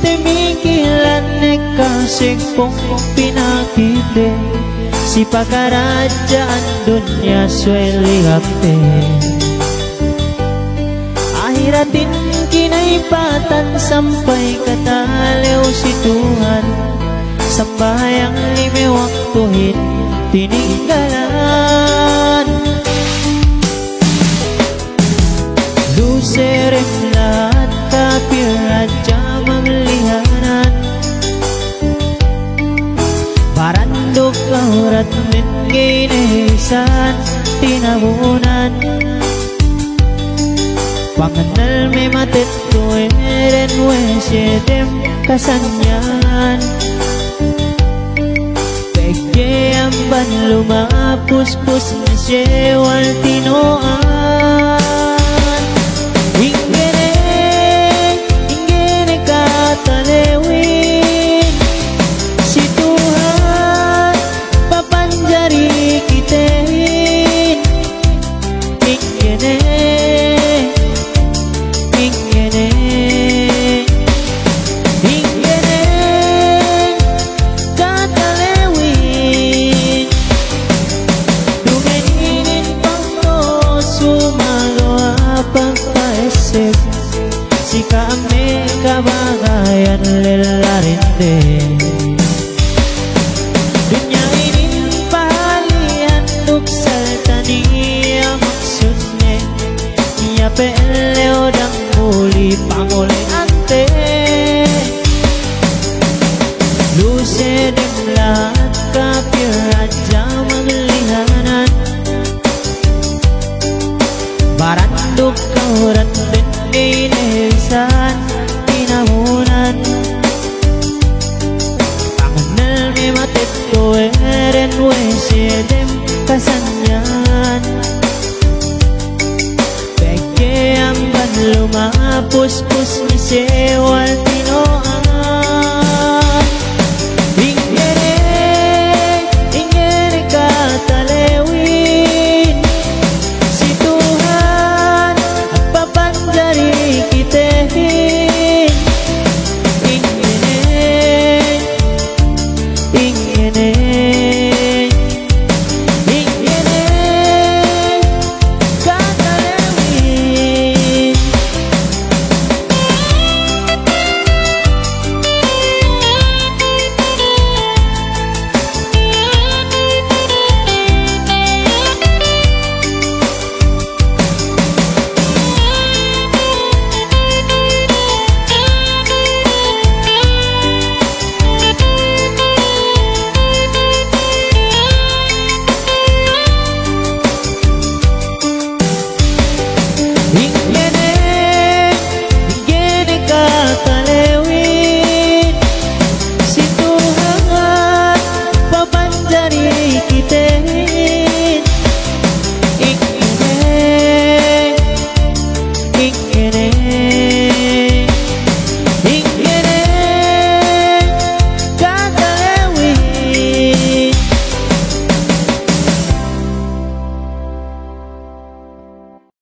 temikilan kasih pong pinakite si pakarajaan dunia sueli hape akhiratin kinaipatan sampai katalew si Tuhan sambayang lime waktuhin tininggalan luserem lahat kapir raja mamlihanan barandok kaurat min ginesan tinabunan pangenal me matet tueren wesedem kasanyan peke amban lumapus-pus nasyewal tinoan ingene katalewin si Tuhan papanjari kitein ingene katalewin dumenginin pangno sumagawa pagkaisip si kami kabagayan lelarinde dunya inin pahalian duksal taniya maksudne niya peleo dang muli pangole ante lusedem lahat kapir raja maglihanan barandok kaurat din inesan tinahunan pangenal me matet tueren wesedem kasanyan peke amban lumapus-pus misewal